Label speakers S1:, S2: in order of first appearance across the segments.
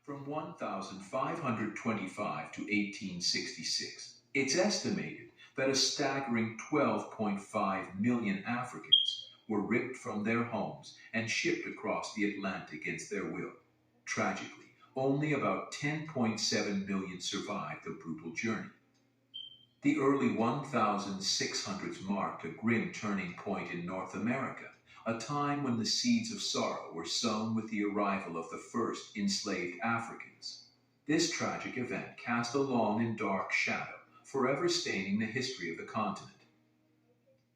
S1: From 1525 to 1866, it's estimated that a staggering 12.5 million Africans were ripped from their homes and shipped across the Atlantic against their will. Tragically, only about 10.7 million survived the brutal journey. The early 1600s marked a grim turning point in North America, a time when the seeds of sorrow were sown with the arrival of the first enslaved Africans. This tragic event cast a long and dark shadow, forever staining the history of the continent.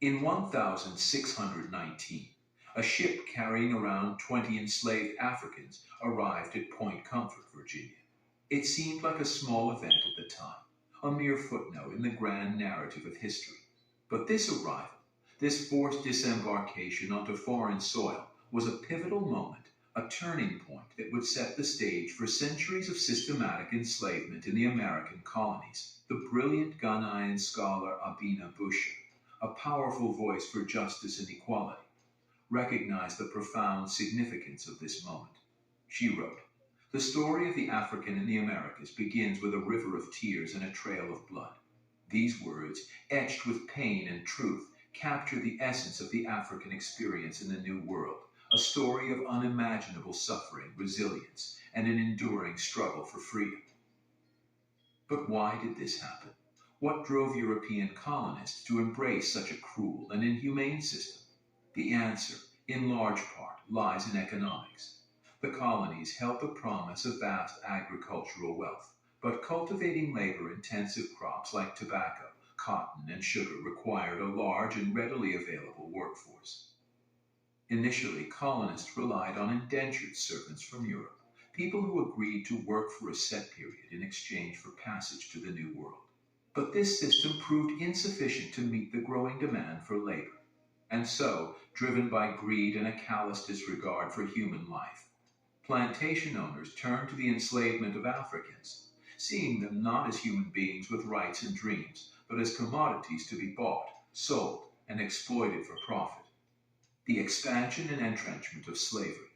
S1: In 1619, a ship carrying around 20 enslaved Africans arrived at Point Comfort, Virginia. It seemed like a small event at the time, a mere footnote in the grand narrative of history. But this arrival, this forced disembarkation onto foreign soil, was a pivotal moment, a turning point that would set the stage for centuries of systematic enslavement in the American colonies. The brilliant Ghanaian scholar Abina Busha, a powerful voice for justice and equality, recognized the profound significance of this moment. She wrote, "The story of the African in the Americas begins with a river of tears and a trail of blood." These words, etched with pain and truth, capture the essence of the African experience in the New World, a story of unimaginable suffering, resilience, and an enduring struggle for freedom. But why did this happen? What drove European colonists to embrace such a cruel and inhumane system? The answer, in large part, lies in economics. The colonies held the promise of vast agricultural wealth, but cultivating labor-intensive crops like tobacco, cotton, and sugar required a large and readily available workforce. Initially, colonists relied on indentured servants from Europe, people who agreed to work for a set period in exchange for passage to the New World. But this system proved insufficient to meet the growing demand for labor. And so, driven by greed and a callous disregard for human life, plantation owners turned to the enslavement of Africans, seeing them not as human beings with rights and dreams, but as commodities to be bought, sold, and exploited for profit. The expansion and entrenchment of slavery.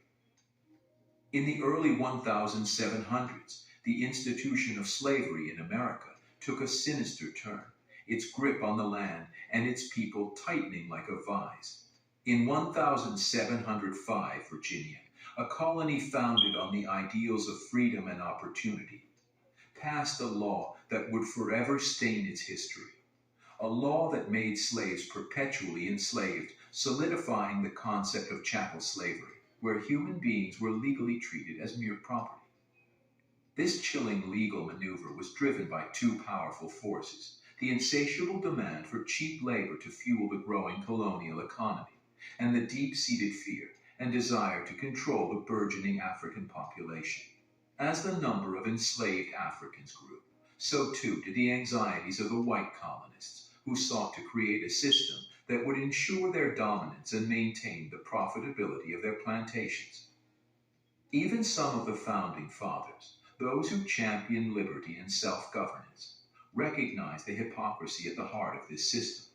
S1: In the early 1700s, the institution of slavery in America took a sinister turn, its grip on the land and its people tightening like a vise. In 1705, Virginia, a colony founded on the ideals of freedom and opportunity, passed a law that would forever stain its history. A law that made slaves perpetually enslaved, solidifying the concept of chattel slavery, where human beings were legally treated as mere property. This chilling legal maneuver was driven by two powerful forces: the insatiable demand for cheap labor to fuel the growing colonial economy, and the deep-seated fear and desire to control the burgeoning African population. As the number of enslaved Africans grew, so too did the anxieties of the white colonists, who sought to create a system that would ensure their dominance and maintain the profitability of their plantations. Even some of the founding fathers, those who championed liberty and self-governance, recognized the hypocrisy at the heart of this system.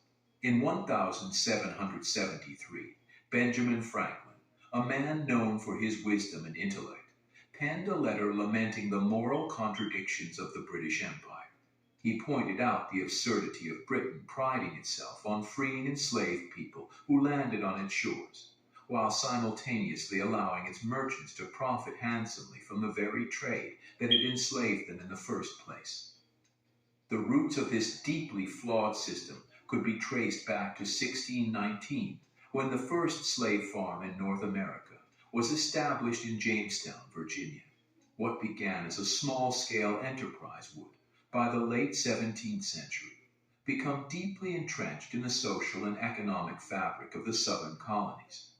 S1: In 1773, Benjamin Franklin, a man known for his wisdom and intellect, penned a letter lamenting the moral contradictions of the British Empire. He pointed out the absurdity of Britain priding itself on freeing enslaved people who landed on its shores, while simultaneously allowing its merchants to profit handsomely from the very trade that had enslaved them in the first place. The roots of this deeply flawed system could be traced back to 1619, when the first slave farm in North America was established in Jamestown, Virginia. What began as a small-scale enterprise would, by the late 17th century, become deeply entrenched in the social and economic fabric of the southern colonies.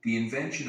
S1: The invention of